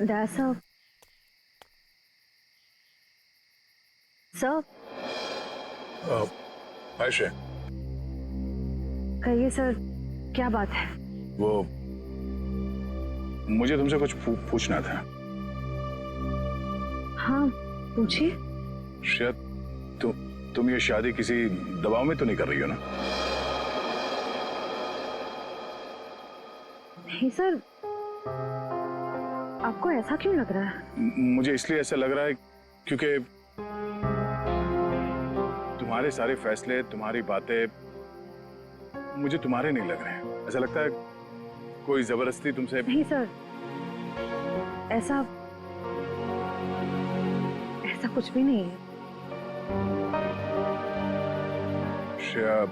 Dad, sir. Sir. Ayesha, कहिए sir, क्या बात है? वो मुझे तुमसे कुछ पूछना था। हाँ, पूछिए। शायद तुम ये शादी किसी दबाव में तो नहीं कर रही हो ना? नहीं सर, आपको ऐसा क्यों लग रहा है? मुझे इसलिए ऐसा लग रहा है क्योंकि तुम्हारे सारे फैसले, तुम्हारी बातें मुझे तुम्हारे नहीं लग रहे हैं। ऐसा लगता है कोई जबरदस्ती तुमसे। नहीं सर, ऐसा कुछ भी नहीं है। शायद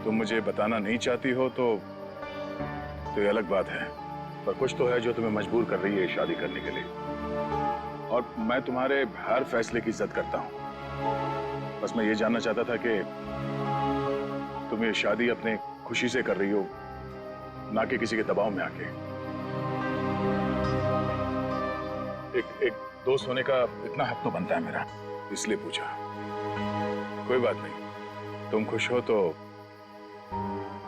तुम मुझे बताना नहीं चाहती हो तो ये अलग बात है, पर कुछ तो है जो तुम्हें मजबूर कर रही है शादी करने के लिए। और मैं तुम्हारे हर फैसले की इज्जत करता हूं। बस मैं ये जानना चाहता था कि तुम ये शादी अपने खुशी से कर रही हो, ना कि किसी के दबाव में आके। एक दोस्त होने का इतना हक तो बनता है मेरा, इसलिए पूछा। कोई बात नहीं, तुम खुश हो तो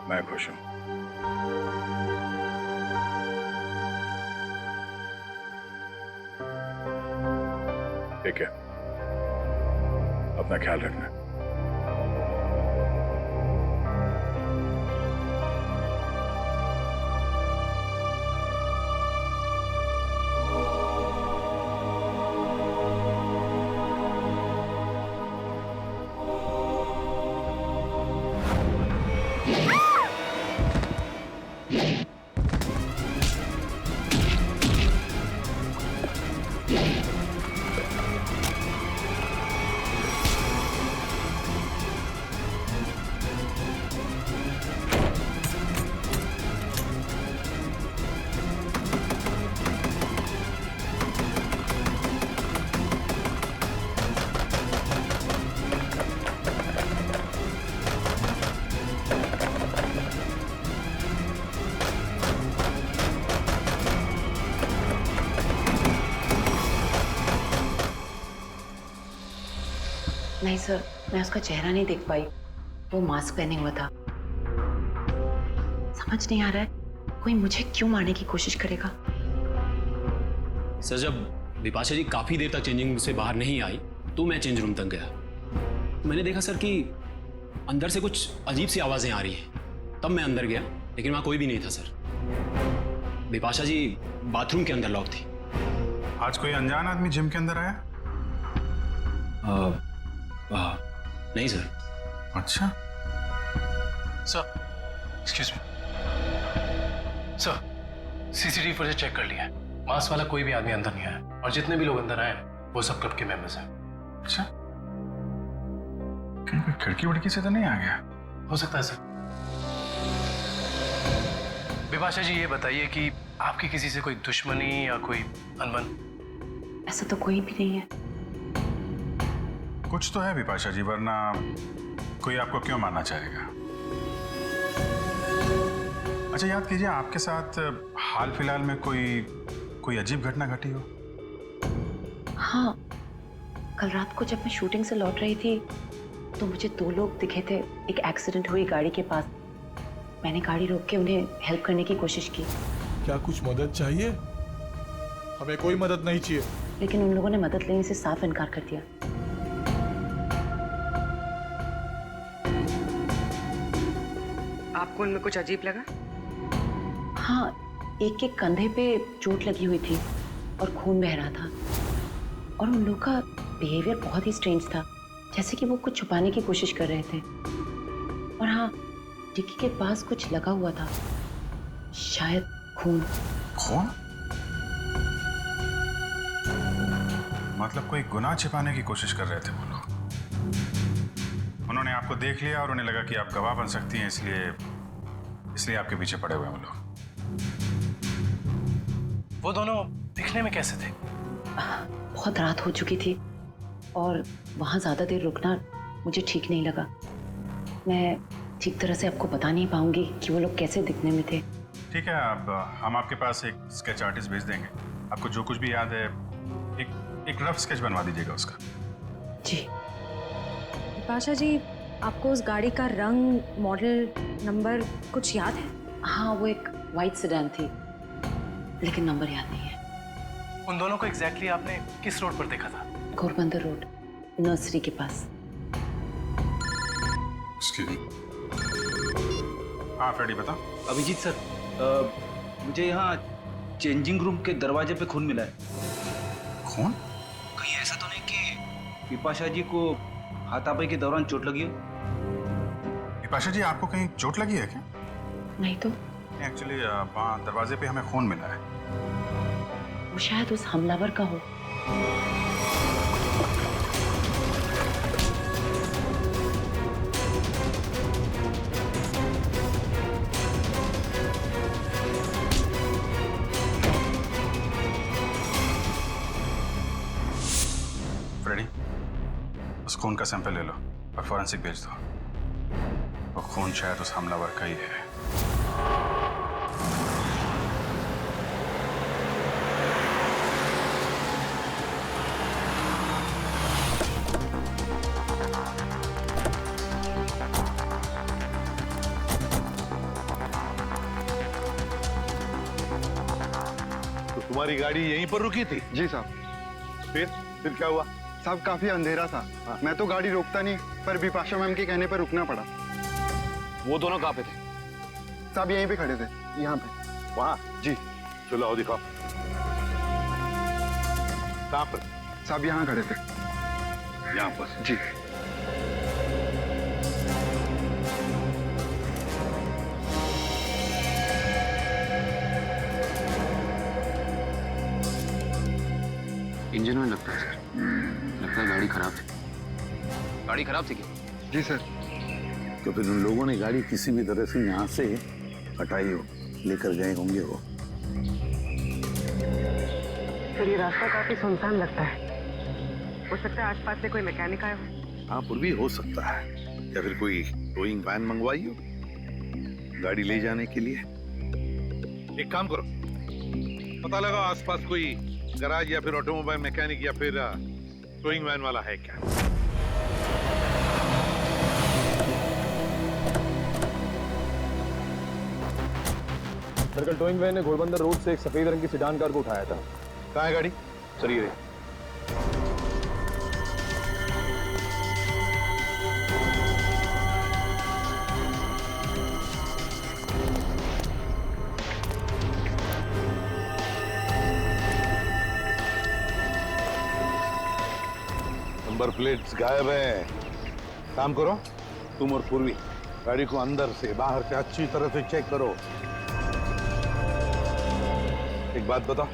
मैं खुश हूं। ठीक है, अपना ख्याल रखना। नहीं सर, मैं उसका चेहरा नहीं देख पाई। वो मास्क पहने हुआ था। समझ नहीं आ रहा है कोई मुझे क्यों मारने की कोशिश करेगा। सर, जब बिपाशा जी काफी देर तक चेंजिंग रूम से बाहर नहीं आई तो मैं चेंज रूम तक गया। मैंने देखा सर कि अंदर से कुछ अजीब सी आवाजें आ रही हैं। तब मैं अंदर गया, लेकिन वहां कोई भी नहीं था सर। बिपाशा जी बाथरूम के अंदर लॉक थी। आज कोई अनजान आदमी जिम के अंदर आया? नहीं सर। अच्छा sir, excuse me sir, CCTV footage check कर लिया है। मास्क वाला कोई भी आदमी अंदर नहीं आया, और जितने भी लोग अंदर आए वो सब क्लब के मेंबर्स हैं। अच्छा, कहीं कोई खिड़की वड़की से तो नहीं आ गया? हो सकता है सर। बिपाशा जी, ये बताइए कि आपकी किसी से कोई दुश्मनी या कोई अनबन? ऐसा तो कोई भी नहीं है। कुछ तो है बिपाशा जी, वरना कोई आपको क्यों मानना चाहेगा? अच्छा, याद कीजिए, आपके साथ हाल फिलहाल में कोई अजीब घटना घटी हो? हाँ, कल रात को जब मैं शूटिंग से लौट रही थी तो मुझे 2 लोग दिखे थे एक एक्सीडेंट हुई गाड़ी के पास। मैंने गाड़ी रोक के उन्हें हेल्प करने की कोशिश की। क्या कुछ मदद चाहिए? हमें कोई मदद नहीं चाहिए। लेकिन उन लोगों ने मदद लेने से साफ इनकार कर दिया। आपको उनमें कुछ अजीब लगा? हाँ, एक के कंधे पे चोट लगी हुई थी और खून बह रहा था। और उन लोगों का बिहेवियर बहुत ही स्ट्रेंज था, जैसे कि वो कुछ छुपाने की कोशिश कर रहे थे। और हाँ, डिक्की के पास कुछ लगा हुआ था, शायद खून। खून? मतलब कोई गुनाह छिपाने की कोशिश कर रहे थे वो लोग। उन्होंने आपको देख लिया और उन्हें लगा कि आप गवाह बन सकती हैं, इसलिए आपके पीछे पड़े हुए हैं वो लोग। वो दोनों दिखने में कैसे थे? बहुत रात हो चुकी थी और वहाँ ज्यादा देर रुकना मुझे ठीक नहीं लगा। मैं ठीक तरह से आपको बता नहीं पाऊंगी कि वो लोग कैसे दिखने में थे। ठीक है, अब हम आपके पास एक स्केच आर्टिस्ट भेज देंगे, आपको जो कुछ भी याद है एक रफ स्केच बनवा दीजिएगा उसका। जी। बिपाशा जी, आपको उस गाड़ी का रंग, मॉडल, नंबर कुछ याद है? हाँ, वो एक वाइट सेडान थी, लेकिन नंबर याद नहीं है। उन दोनों को एग्जैक्टली आपने किस रोड पर देखा था? घोरबंदर रोड, नर्सरी के पास। हाँ फ्रेडी बता। अभिजीत सर, मुझे यहाँ चेंजिंग रूम के दरवाजे पे खून मिला है। खून? कहीं ऐसा तो नहीं कि बिपाशा जी को हाथापाई के दौरान चोट लगी हो? बिपाशा जी आपको कहीं चोट लगी है क्या? नहीं तो एक्चुअली वहाँ दरवाजे पे हमें खून मिला है। वो शायद उस हमलावर का हो। फ्रेडी, उस खून का सैंपल ले लो और फॉरेंसिक भेज दो। वो खून शायद उस हमलावर का ही है। तो तुम्हारी गाड़ी यहीं पर रुकी थी? जी साहब। फिर क्या हुआ? साहब काफी अंधेरा था। मैं तो गाड़ी रोकता नहीं, पर बिपाशा मैम के कहने पर रुकना पड़ा। वो दोनों कहाँ पे थे? साहब यहीं पे खड़े थे, यहाँ पे। वहाँ? जी। चलो आओ दिखाओ। कहाँ पर? साहब यहाँ खड़े थे। यहाँ पर? जी। इंजन में लगता है सर। लगता है गाड़ी खराब थी। गाड़ी खराब थी क्या? जी सर। तो फिर उन लोगों ने गाड़ी किसी भी तरह से यहाँ से हटाई हो, लेकर गए होंगे वो। सर ये रास्ता काफी सुनसान लगता है। हो सकता है आसपास से कोई मैकेनिक आया हो। हाँ, फिर भी हो सकता है, या फिर कोई टोइंग वैन मंगवाई हो गाड़ी ले जाने के लिए। एक काम करो, पता लगाओ आसपास कोई गराज या फिर ऑटोमोबाइल मैकेनिक या फिर टोइंग वैन वाला है क्या। सर कल टोइंग वैन ने घोड़बंदर रोड से एक सफेद रंग की सिडान कार को उठाया था। कहाँ है गाड़ी? सर ये नंबर प्लेट्स गायब है। काम करो, तुम और पूर्वी गाड़ी को अंदर से बाहर से अच्छी तरह से चेक करो। एक बात बताओ,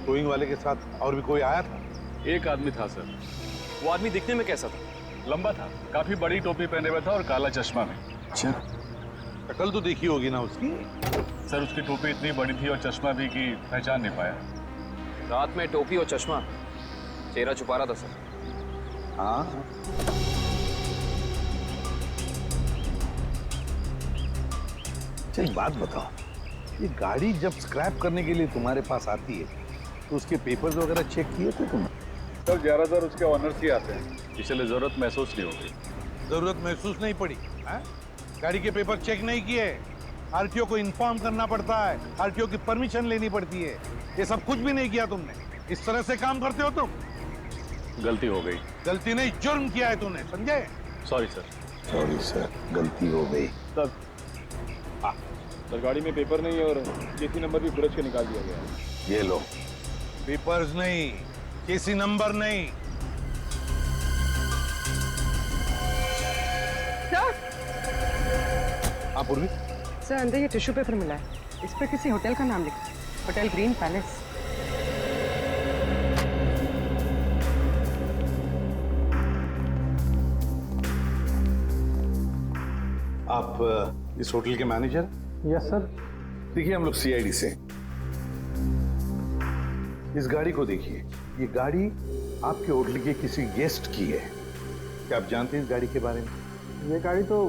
टोइंग वाले के साथ और भी कोई आया था? एक आदमी था सर। वो आदमी दिखने में कैसा था? लंबा था, काफी बड़ी टोपी पहने हुआ था और काला चश्मा में। अच्छा, शक्ल तो देखी होगी ना उसकी? सर उसकी टोपी इतनी बड़ी थी और चश्मा भी कि पहचान नहीं पाया। रात में टोपी और चश्मा, चेहरा छुपा रहा था सर। हाँ, एक बात बताओ, ये गाड़ी जब स्क्रैप करने के लिए तुम्हारे पास आती है तो उसके पेपर्स वगैरह चेक किए थे तुमने? सर ज्यादातर उसके ऑनर्स ही आते हैं, इसलिए जरूरत महसूस नहीं होगी। जरूरत महसूस नहीं पड़ी है? गाड़ी के पेपर चेक नहीं किए? आरटीओ को इन्फॉर्म करना पड़ता है, आरटीओ की परमिशन लेनी पड़ती है। ये सब कुछ भी नहीं किया तुमने। इस तरह से काम करते हो तुम? गलती हो गई। गलती नहीं, जुर्म किया है तूने, समझे? Sorry sir. सॉरी सर, गलती हो गई। सर सर गाड़ी में पेपर नहीं है और केसी नंबर भी बुरज के निकाल दिया गया है। ये लो, पेपर्स नहीं, केसी नंबर नहीं। सर हाँ पूर्वी? सर अंदर ये टिश्यू पेपर मिला है, इस पर किसी होटल का नाम लिखा है, होटल ग्रीन पैलेस। आप इस होटल के मैनेजर? Yes sir. देखिए हम लोग सीआईडी से। इस गाड़ी को देखिए, ये गाड़ी आपके होटल के किसी गेस्ट की है। क्या आप जानते हैं इस गाड़ी के बारे में? ये गाड़ी तो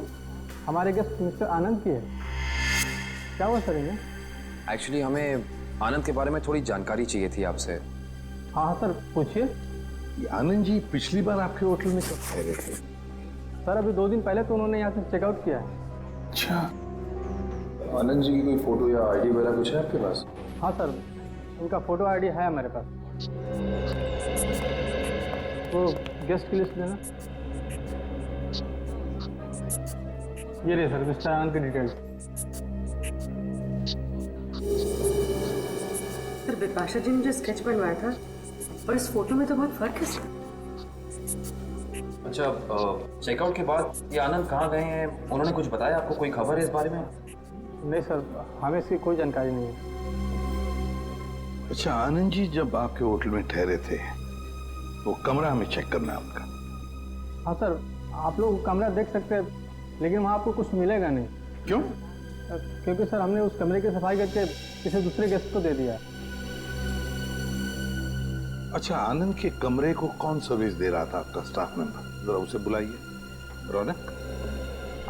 हमारे गेस्ट मिस्टर आनंद की है। क्या हुआ सर इन्हें? एक्चुअली हमें आनंद के बारे में थोड़ी जानकारी चाहिए थी आपसे। हाँ हाँ सर, पूछिए। ये आनंद जी पिछली बार आपके होटल में कब ठहरे थे? सर अभी 2 दिन पहले तो उन्होंने यहाँ से चेकआउट किया है। अच्छा, आनंद जी की कोई फोटो या आईडी वगैरह कुछ है आपके पास? हाँ सर, उनका फोटो आईडी है मेरे पास। वो गेस्ट की लिस्ट देना। ये रही सर मिस्टर आनंद की डिटेल्स। सर बिपाशा जी ने जो स्केच बनवाया था और इस फोटो में तो बहुत फर्क है सर। अच्छा, चेकआउट के बाद ये आनंद कहाँ गए हैं, उन्होंने कुछ बताया आपको? कोई खबर है इस बारे में? नहीं सर, हमें इसकी कोई जानकारी नहीं है। अच्छा, आनंद जी जब आपके होटल में ठहरे थे वो कमरा हमें चेक करना है उनका। हाँ सर, आप लोग कमरा देख सकते हैं, लेकिन वहाँ आपको कुछ मिलेगा नहीं। क्यों? क्योंकि सर हमने उस कमरे की सफाई करके किसी दूसरे गेस्ट को दे दिया। अच्छा, आनंद के कमरे को कौन सर्विस दे रहा था? आपका स्टाफ मेंबर, जरा उसे बुलाइए। रौनक,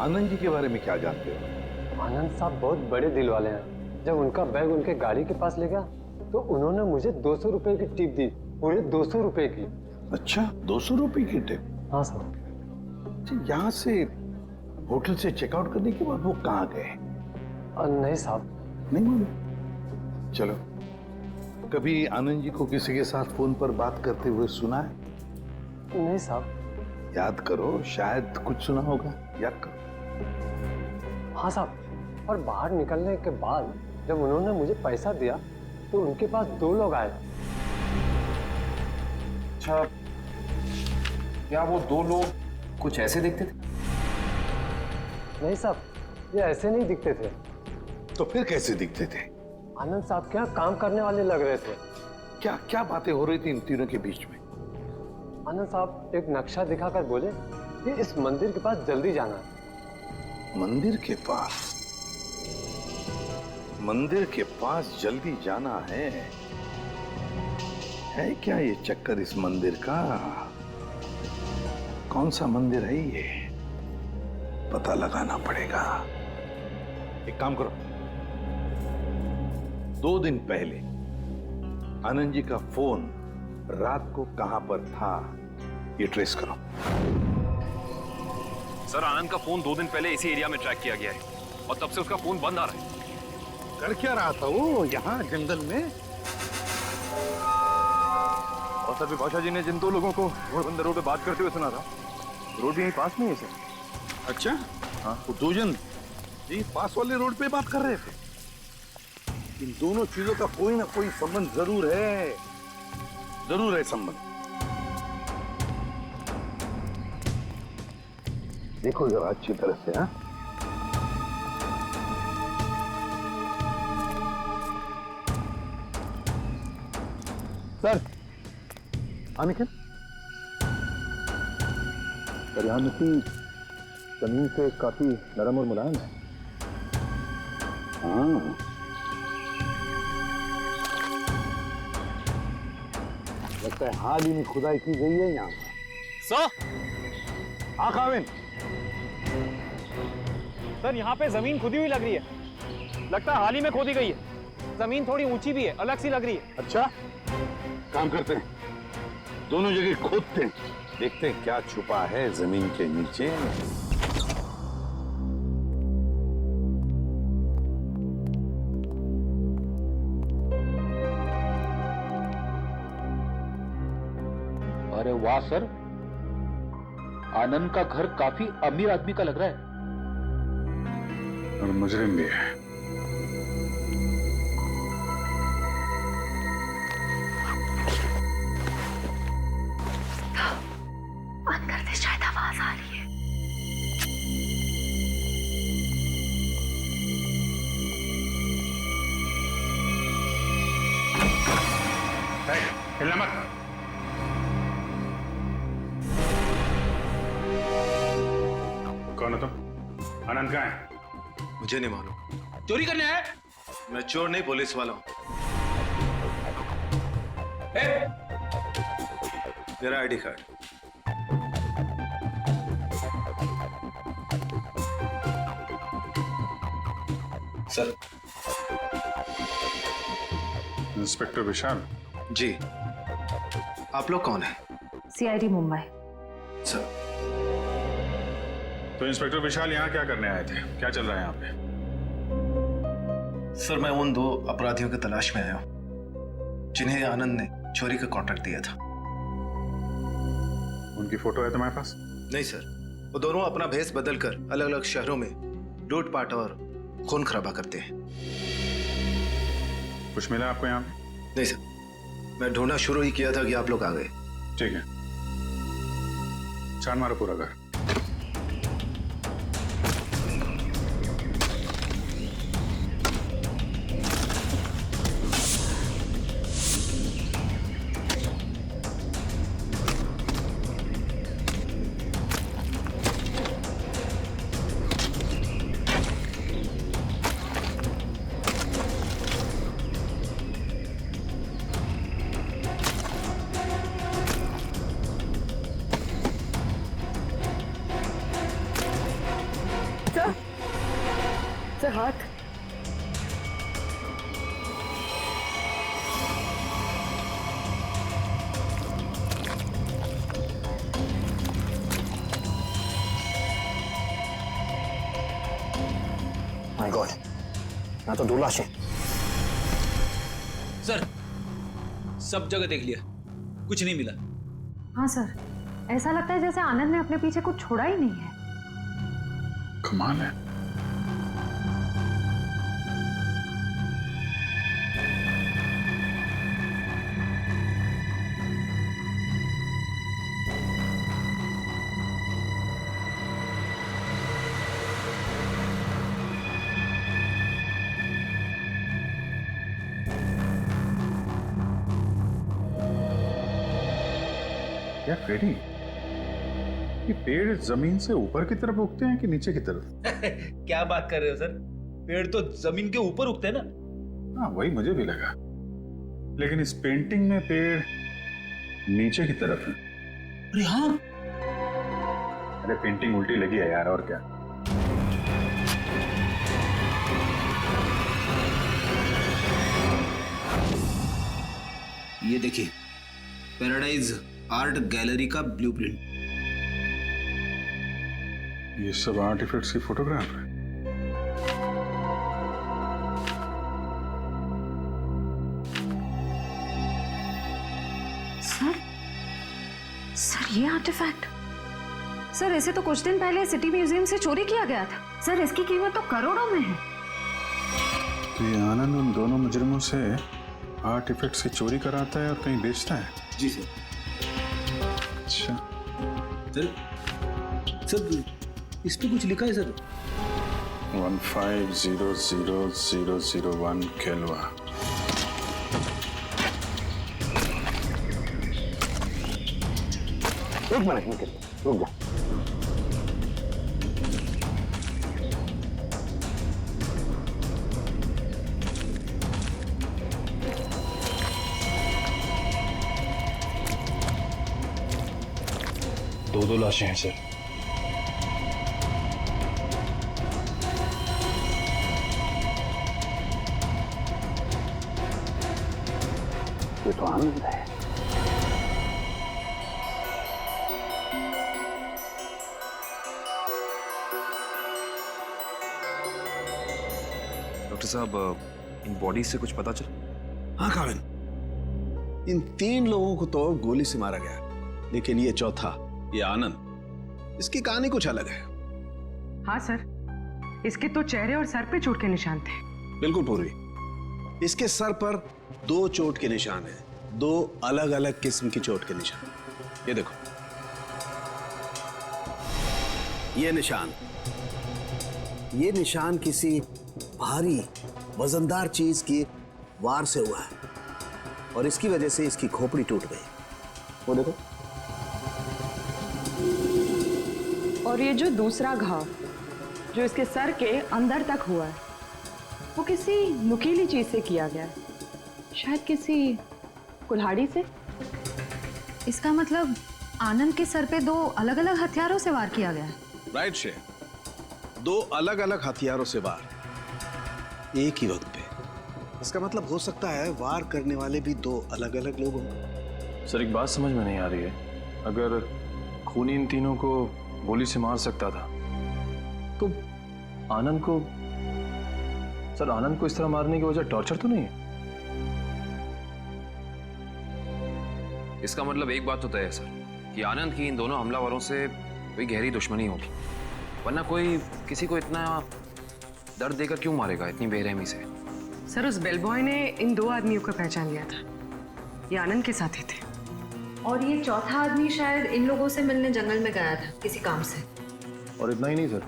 आनंद जी के बारे में क्या जानते हो? आनंद साहब बहुत बड़े दिल वाले हैं। जब उनका बैग उनके गाड़ी के पास ले गया तो उन्होंने मुझे 200 रुपए की टिप दी, पूरे 200 रुपए की। अच्छा, 200 रुपए की टिप? हाँ सर। यहाँ से होटल से चेकआउट करने के बाद वो कहाँ गए? नहीं साहब, नहीं मालूम। चलो, कभी आनंद जी को किसी के साथ फोन पर बात करते हुए सुना है? नहीं साहब। याद करो, शायद कुछ सुना होगा, याद करो। हाँ साहब, और बाहर निकलने के बाद जब उन्होंने मुझे पैसा दिया तो उनके पास 2 लोग आए। अच्छा, क्या वो 2 लोग कुछ ऐसे दिखते थे? नहीं साहब, ये ऐसे नहीं दिखते थे। तो फिर कैसे दिखते थे? आनंद साहब के यहाँ काम करने वाले लग रहे थे। क्या क्या बातें हो रही थी इन तीनों के बीच में? आनंद साहब एक नक्शा दिखाकर बोले कि इस मंदिर के पास जल्दी जाना है। मंदिर के पास? मंदिर के पास जल्दी जाना है क्या ये चक्कर इस मंदिर का? कौन सा मंदिर है ये? पता लगाना पड़ेगा। एक काम करो, 2 दिन पहले आनंद जी का फोन रात को कहां पर था ये ट्रेस करो। सर, आनंद का फोन 2 दिन पहले इसी एरिया में ट्रैक किया गया है और तब से उसका फोन बंद आ रहा है। कर क्या रहा था वो यहाँ जंगल में? और सर, विपाशा जी ने जिन 2 लोगों को घोड़बंदर रोड पे बात करते हुए सुना था, रोड यहीं पास में है सर। अच्छा, हाँ, वो 2 जन जी पास वाले रोड पे बात कर रहे थे। इन दोनों चीजों का कोई ना कोई संबंध जरूर है, जरूर है संबंध। देखो जरा अच्छी तरह से। हाँ, सर, अनिकेत, यहाँ मिट्टी जमीन से काफी नरम और मुलायम है। हाँ, लगता है हाल ही में खुदाई की गई है यहाँ पर। सर, हाँ काविन। सर, यहाँ पे जमीन खुदी हुई लग रही है। लगता है हाल ही में खोदी गई है। जमीन थोड़ी ऊंची भी है, अलग सी लग रही है। अच्छा, काम करते हैं, दोनों जगह खोदते हैं, देखते हैं क्या छुपा है जमीन के नीचे। अरे वाह सर, आनंद का घर काफी अमीर आदमी का लग रहा है। और मुजरिम भी है। अंदर से शायद आवाज आ रही है। हिलना मत। कौन हो तुम? आनंद कहाँ है? मुझे नहीं मालूम। चोरी करने आया? मैं चोर नहीं, पुलिस वाला हूं। मेरा आईडी कार्ड। सर, इंस्पेक्टर विशाल। जी, आप लोग कौन हैं? सीआईडी मुंबई। सर, तो इंस्पेक्टर विशाल यहाँ क्या करने आए थे? क्या चल रहा है यहाँ पे? सर मैं उन 2 अपराधियों की तलाश में आया हूँ जिन्हें आनंद ने चोरी का कॉन्ट्रैक्ट दिया था। उनकी फोटो है तुम्हारे पास? नहीं सर, वो दोनों अपना भेष बदलकर अलग अलग शहरों में लूटपाट और खून खराबा करते हैं। कुछ मिला आपको यहाँ पे? नहीं सर, मैं ढूंढना शुरू ही किया था कि आप लोग आ गए। ठीक है, छान मारो पूरा घर। सर हाथ। माय गॉड, यहाँ तो 2 लाशें। सर, सब जगह देख लिया, कुछ नहीं मिला। हाँ सर, ऐसा लगता है जैसे आनंद ने अपने पीछे कुछ छोड़ा ही नहीं है। कमाल है। क्या फ्रेडी, ये पेड़ जमीन से ऊपर की तरफ उगते हैं कि नीचे की तरफ? क्या बात कर रहे हो सर, पेड़ तो जमीन के ऊपर उगते हैं ना। हाँ वही मुझे भी लगा, लेकिन इस पेंटिंग में पेड़ नीचे की तरफ है। अरे हाँ, अरे पेंटिंग उल्टी लगी है यार, और क्या। ये देखिए, पैराडाइज आर्ट गैलरी का ब्लूप्रिंट। ये सब आर्टिफैक्ट्स की फोटोग्राफ है। सर ये आर्टिफैक्ट, सर इसे तो कुछ दिन पहले सिटी म्यूजियम से चोरी किया गया था। सर इसकी कीमत तो करोड़ों में है। तो ये आनंद उन दोनों मुजरिमों से आर्टिफैक्ट्स की चोरी कराता है और कहीं बेचता है? जी सर। अच्छा सर, इस पे कुछ लिखा है सर। 15000001 केल्वा। एक मिनट रुक जा। दो लाशें हैं सर। ये तो आनंद है। डॉक्टर साहब, इन बॉडी से कुछ पता चला? हाँ काविन, इन 3 लोगों को तो गोली से मारा गया, लेकिन ये चौथा, ये आनंद, इसकी कहानी कुछ अलग है। हाँ सर, इसके तो चेहरे और सर पे चोट के निशान थे। बिल्कुल पूर्वी, इसके सर पर 2 चोट के निशान हैं, 2 अलग अलग किस्म की चोट के निशान। ये देखो, ये निशान किसी भारी वजनदार चीज की वार से हुआ है और इसकी वजह से इसकी खोपड़ी टूट गई। वो देखो। और ये जो दूसरा घाव जो इसके सर के अंदर तक हुआ है, वो किसी नुकीली चीज से किया गया है, शायद किसी कुल्हाड़ी से। इसका मतलब आनंद के सर पे 2 अलग अलग हथियारों से वार किया गया है। राइट शे, 2 अलग अलग हथियारों से वार एक ही वक्त पे इसका मतलब हो सकता है वार करने वाले भी दो अलग अलग लोग हों। सर एक बात समझ में नहीं आ रही है, अगर खूनी इन तीनों को गोली से मार सकता था तो आनंद को, सर आनंद को इस तरह मारने की वजह टॉर्चर तो नहीं है? इसका मतलब एक बात तो तय है सर कि आनंद की इन दोनों हमलावरों से कोई गहरी दुश्मनी होगी, वरना कोई किसी को इतना दर्द देकर क्यों मारेगा इतनी बेरहमी से? सर उस बेल बॉय ने इन दो आदमियों को पहचान लिया था, ये आनंद के साथ ही थे। और ये चौथा आदमी शायद इन लोगों से मिलने जंगल में गया था किसी काम से। और इतना ही नहीं सर,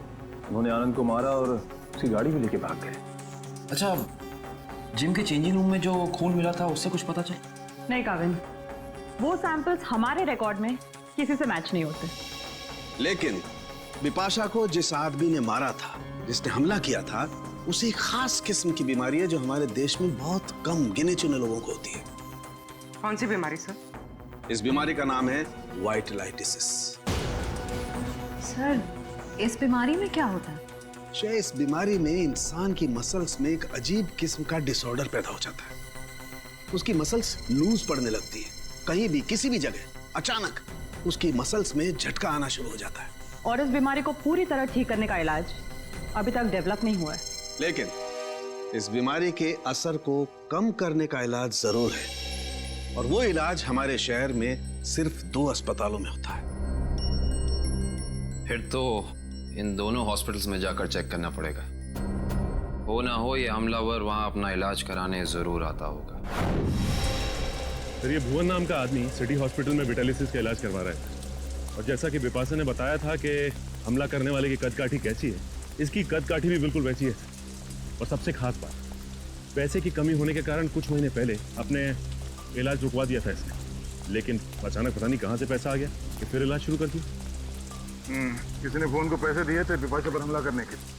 उन्होंने आनंद को मारा और उसकी गाड़ी भी लेके भाग गए। अच्छा, जिम के चेंजिंग रूम में जो खून मिला था उससे कुछ पता चला? नहीं काविन, वो सैंपल्स हमारे रिकॉर्ड में किसी से मैच नहीं होते। लेकिन बिपाशा को जिस आदमी ने मारा था, जिसने हमला किया था, उसे एक खास किस्म की बीमारी है जो हमारे देश में बहुत कम गिने चुने लोगों को होती है। कौन सी बीमारी सर? इस बीमारी का नाम है वाइटलाइटिसिस। सर इस बीमारी में क्या होता है? इस बीमारी में इंसान की मसल्स में एक अजीब किस्म का डिसऑर्डर पैदा हो जाता है। उसकी मसल्स लूज पड़ने लगती है, कहीं भी किसी भी जगह अचानक उसकी मसल्स में झटका आना शुरू हो जाता है। और इस बीमारी को पूरी तरह ठीक करने का इलाज अभी तक डेवलप नहीं हुआ है। लेकिन इस बीमारी के असर को कम करने का इलाज जरूर है, और वो इलाज हमारे शहर में सिर्फ 2 अस्पतालों में होता है। फिर तो इन दोनों हॉस्पिटल्स में जाकर चेक करना पड़ेगा। हो ना हो ये हमलावर वहां अपना इलाज कराने जरूर आता होगा। सर ये भुवन नाम का आदमी सिटी हॉस्पिटल में विटालिसिस का इलाज करवा रहा है, और जैसा कि बिपाशा ने बताया था कि हमला करने वाले की कदकाठी कैसी है, इसकी कदकाठी भी बिल्कुल वैसी है। और सबसे खास बात, पैसे की कमी होने के कारण कुछ महीने पहले अपने इलाज रुकवा दिया था इसने, लेकिन अचानक पता नहीं कहां से पैसा आ गया कि फिर इलाज शुरू कर दिया। किसी ने फोन को पैसे दिए थे बिपाशा पर हमला करने के लिए।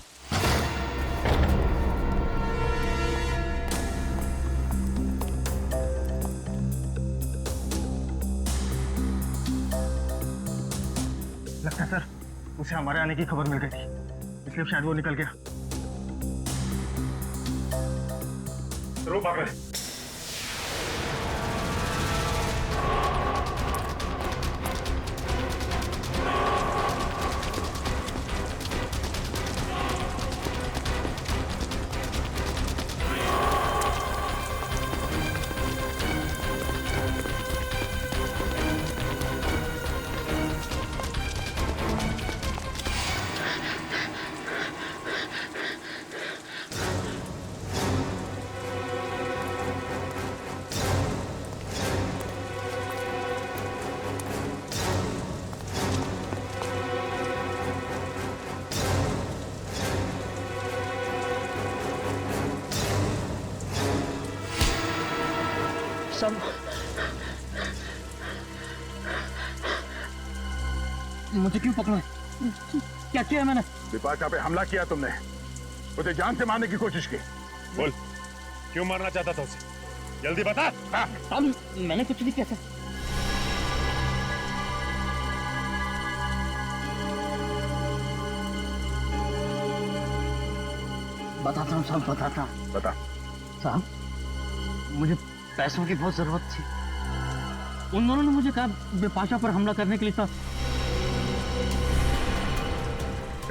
लगता है सर उसे हमारे आने की खबर मिल गई थी, इसलिए शायद वो निकल गया। जरूर भाग रहे। सब मुझे क्यों पकड़ा? क्या किया मैंने? बिपाशा पे हमला किया तुमने, उसे जान से मारने की कोशिश की। बोल, क्यों मारना चाहता था उसे? जल्दी बता। हाँ। मैंने कुछ नहीं किया सर। बताता हूँ साहब, बताता हूँ। बता। साहब मुझे पैसों की बहुत जरूरत थी, उन दोनों ने मुझे कहा बिपाशा पर हमला करने के लिए। था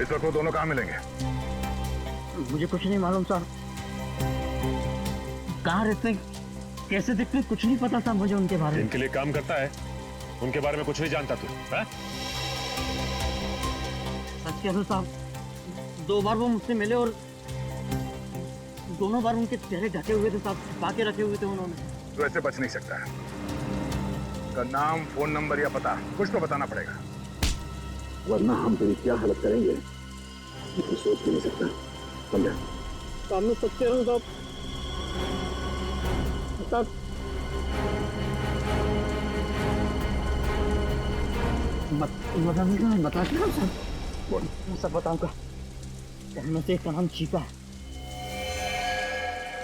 इस वक्त वो दोनों कहाँ मिलेंगे? मुझे कुछ नहीं मालूम साहब, कहाँ रहते कैसे दिखते कुछ नहीं पता था मुझे उनके बारे में। इनके लिए काम करता है, उनके बारे में कुछ नहीं जानता तू? सच कह रहा हूं साहब, 2 बार वो मुझसे मिले और दोनों बार उनके चेहरे ढके हुए थे साहब, छुपा के रखे हुए थे उन्होंने। तो ऐसे बच नहीं सकता है। उसका नाम, फोन नंबर या पता कुछ तो बताना पड़ेगा, वरना हम तेरी क्या हालत करेंगे ये सोच भी नहीं सकता। समझा? सामने सच कह रहा हूं साहब। बता मैं सब बताऊंगा। उनमें से एक का नाम चीका है।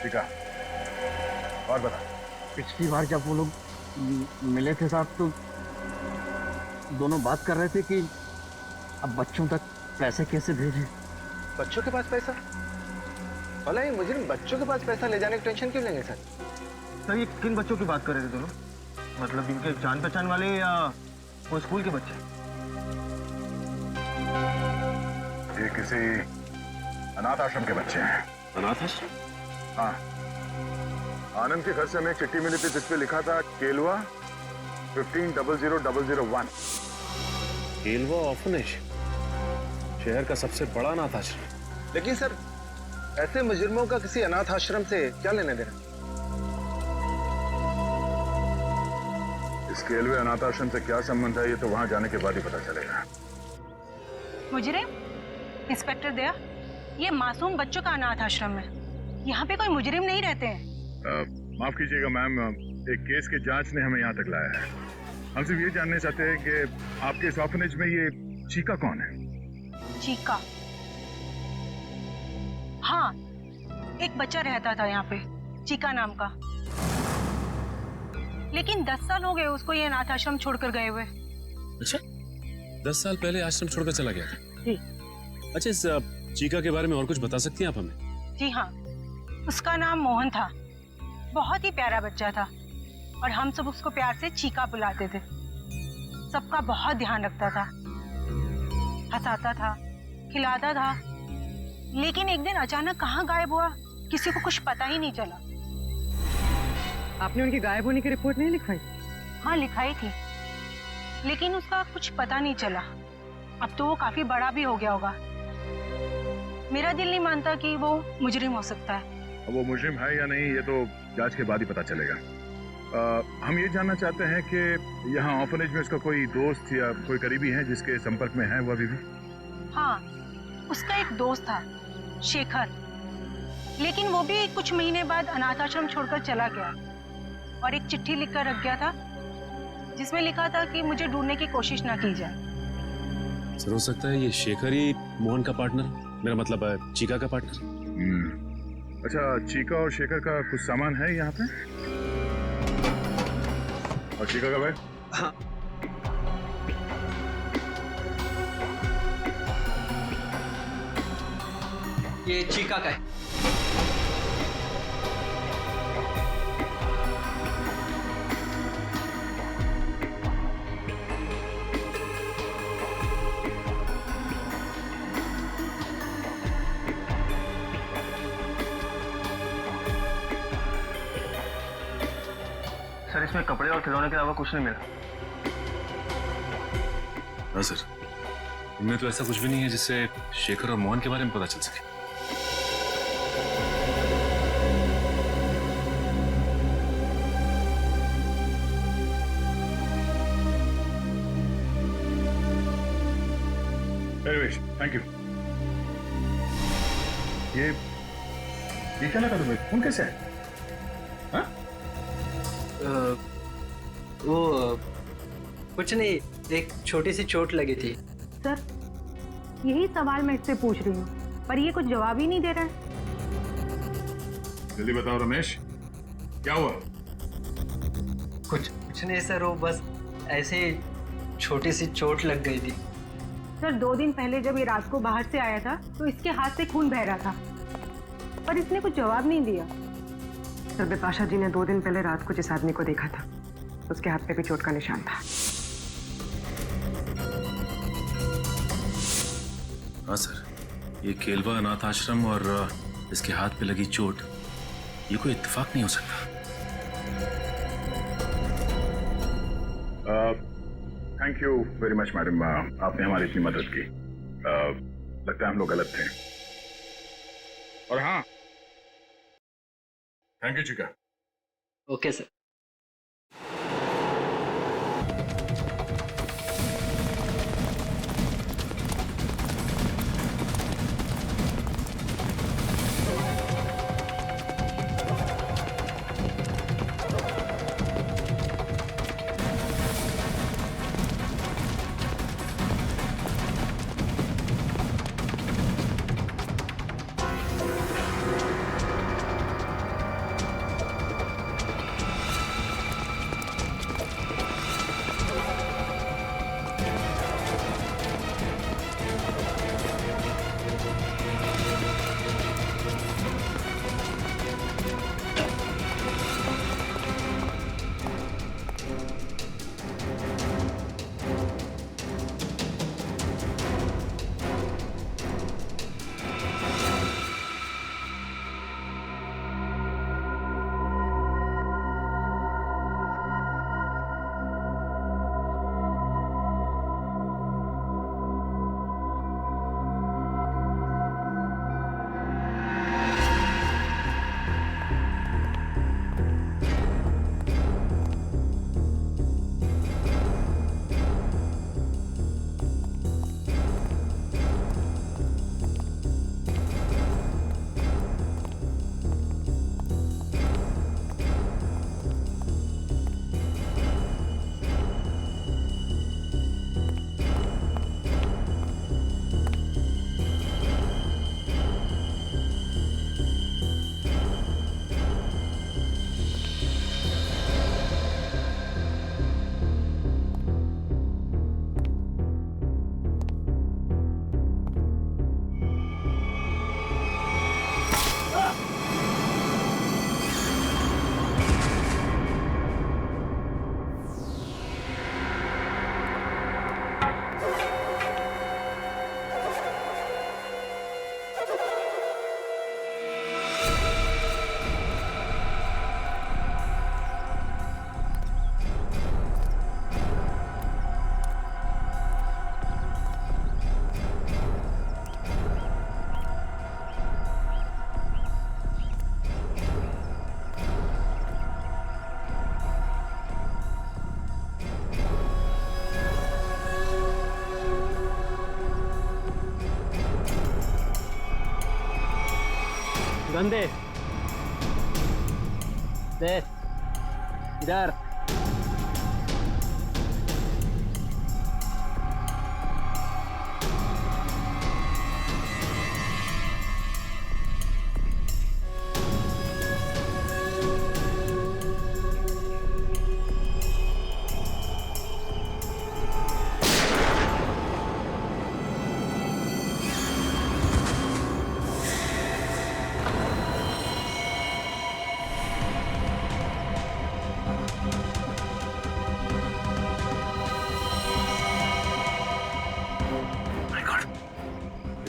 चीका? और बता। पिछली बार जब वो लोग मिले थे साहब, तो दोनों बात कर रहे थे कि अब बच्चों तक पैसे कैसे भेजें। बच्चों के पास पैसा? भला ये मुजरिम बच्चों के पास पैसा ले जाने की टेंशन क्यों लेंगे सर? सर ये किन बच्चों की बात कर रहे थे दोनों? मतलब इनके जान पहचान वाले या वो स्कूल के बच्चे? ये किसी अनाथ आश्रम के बच्चे हैं। अनाथ आश्रम? हाँ, आनंद के घर से हमें एक चिट्ठी मिली थी जिसपे लिखा था केलवा 150001। केलवा ऑर्फनेज, शहर का सबसे बड़ा अनाथ आश्रम। लेकिन सर ऐसे मुजरिमों का किसी अनाथ आश्रम से क्या लेने देना? इस केलवे अनाथ आश्रम से क्या संबंध है ये तो वहां जाने के बाद ही पता चलेगा। मुजरिम? इंस्पेक्टर दया, ये मासूम बच्चों का अनाथ आश्रम है, यहाँ पे कोई मुजरिम नहीं रहते हैं। माफ कीजिएगा मैम, एक केस की जांच ने हमें यहाँ तक लाया है। हम सिर्फ ये जानना चाहते हैं कि आपके इस ऑर्फनेज में ये चीका कौन है? चीका? हाँ, एक बच्चा रहता था यहाँ पे, चीका नाम का। लेकिन 10 साल हो गए उसको ये अनाथ आश्रम छोड़कर गए हुए। अच्छा, 10 साल पहले आश्रम छोड़कर चला गया था? जी। अच्छा, इस चीका के बारे में और कुछ बता सकती हैं आप हमें? जी हाँ, उसका नाम मोहन था, बहुत ही प्यारा बच्चा था और हम सब उसको प्यार से चीका बुलाते थे। सबका बहुत ध्यान रखता था, हंसाता था, खिलाता था। लेकिन एक दिन अचानक कहाँ गायब हुआ किसी को कुछ पता ही नहीं चला। आपने उनके गायब होने की रिपोर्ट नहीं लिखवाई? हाँ, लिखाई थी, लेकिन उसका कुछ पता नहीं चला। अब तो वो काफी बड़ा भी हो गया होगा। मेरा दिल नहीं मानता कि वो मुजरिम हो सकता है। अब वो मुजरिम है या नहीं ये तो जांच के बाद ही पता चलेगा। हम ये जानना चाहते हैं कि यहाँ ऑर्फनेज में उसका कोई दोस्त या कोई करीबी है जिसके संपर्क में है वो अभी भी? हाँ, उसका एक दोस्त था, शेखर, लेकिन वो भी कुछ महीने बाद अनाथ आश्रम छोड़कर चला गया और एक चिट्ठी लिखकर रख गया था जिसमें लिखा था कि मुझे ढूंढने की कोशिश ना की जाए। सर, हो सकता है ये शेखर ही मोहन का पार्टनर, मेरा मतलब है चीका का पार्टनर। अच्छा, चीका और शेखर का कुछ सामान है यहाँ पे? और चीका का बैग? हाँ। ये चीका का है। सर इसमें कपड़े और खिलौने के अलावा कुछ नहीं मिला। हाँ सर, इनमें तो ऐसा कुछ भी नहीं है जिससे शेखर और मोहन के बारे में पता चल सके। Thank you. ये क्या लगा तुम्हें? खून कैसे है? हाँ? वो कुछ नहीं, एक छोटी सी चोट लगी थी। सर, यही सवाल मैं इससे पूछ रही हूँ, पर ये कुछ जवाब ही नहीं दे रहा है। जल्दी बताओ रमेश, क्या हुआ? कुछ नहीं सर, वो बस ऐसे ही छोटी सी चोट लग गई थी। सर, 2 दिन पहले जब ये रात को बाहर से आया था तो इसके हाथ से खून बह रहा था, पर इसने कुछ जवाब नहीं दिया। सर, बिपाशा जी ने 2 दिन पहले रात को जिस आदमी को देखा था उसके हाथ पे भी चोट का निशान था। हाँ सर, ये केलवा अनाथ आश्रम और इसके हाथ पे लगी चोट, ये कोई इत्तेफाक नहीं हो सकता। Thank you very much madam, आपने हमारी इतनी मदद की। लगता है हम लोग गलत थे। और हाँ, थैंक यू चिका। Okay sir. गंदे दे इधर।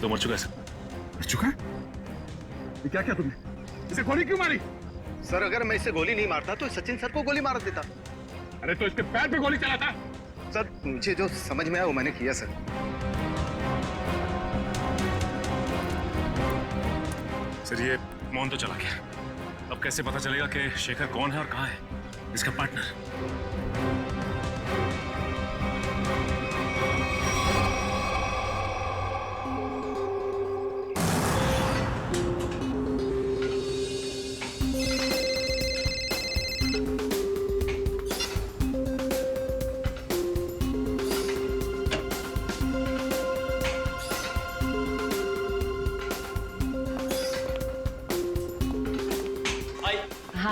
तो मर चुका है सर। मर चुका है? ये क्या किया तुमने? इसे गोली क्यों मारी? सर अगर मैं इसे गोली नहीं मारता तो सचिन सर को गोली मार देता। अरे तो इसके पैर पे गोली चलाता। सर मुझे जो समझ में आया वो मैंने किया सर। सर ये मोहन तो चला गया, अब कैसे पता चलेगा कि शेखर कौन है और कहाँ है इसका पार्टनर?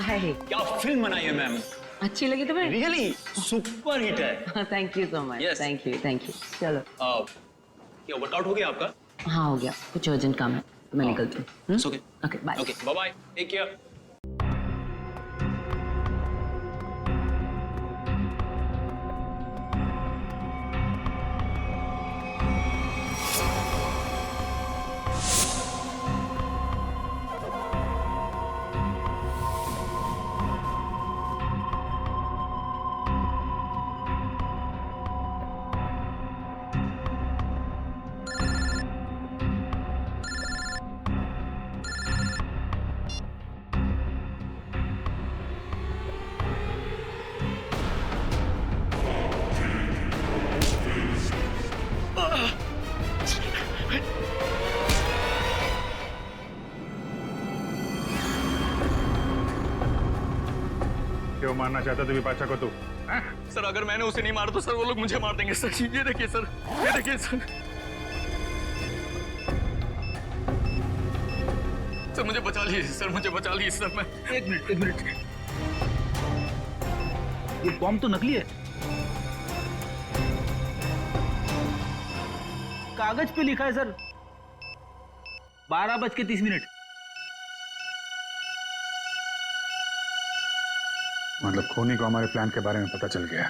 हाय। क्या फिल्म बनाई है मैम? अच्छी लगी तुम्हें? रियली सुपर हिट है। Thank you so much. Thank you. चलो क्या वर्कआउट हो गया आपका? हाँ हो गया, कुछ अर्जेंट काम है तो मैं निकलती हूँ। Okay bye. Okay bye bye, take care. क्यों मारना चाहता तू विपाशा को? तू सर अगर मैंने उसे नहीं मारा तो सर वो लोग मुझे मार देंगे सर। ये देखिए सर, ये देखिए सर। सर मुझे बचा लीजिए सर, मुझे बचा लीजिए सर। मैं एक मिनट। ये बॉम्ब तो नकली है। कागज पे लिखा है सर 12:30। मतलब खूनी को हमारे प्लान के बारे में पता चल गया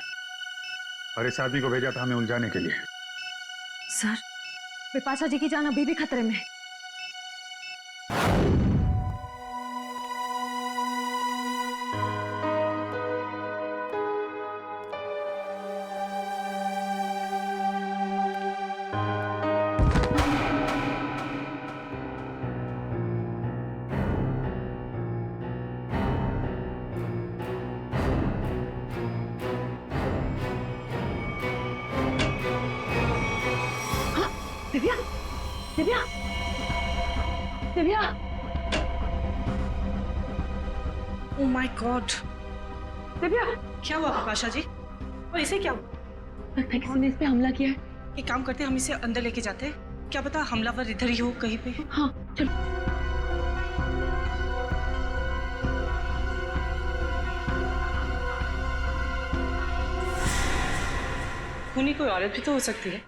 और इस आदमी को भेजा था हमें उलझाने के लिए। सर, विपाशा जी की जान अभी भी खतरे में। Divya oh my God, Divya क्या हुआ विपाशा जी? और इसे क्या हुआ? किसी ने इस पे हमला किया है। एक काम करते हैं, हम इसे अंदर लेके जाते हैं, क्या पता हमलावर इधर ही हो कहीं पे। हाँ चलो। खूनी कोई औरत भी तो हो सकती है।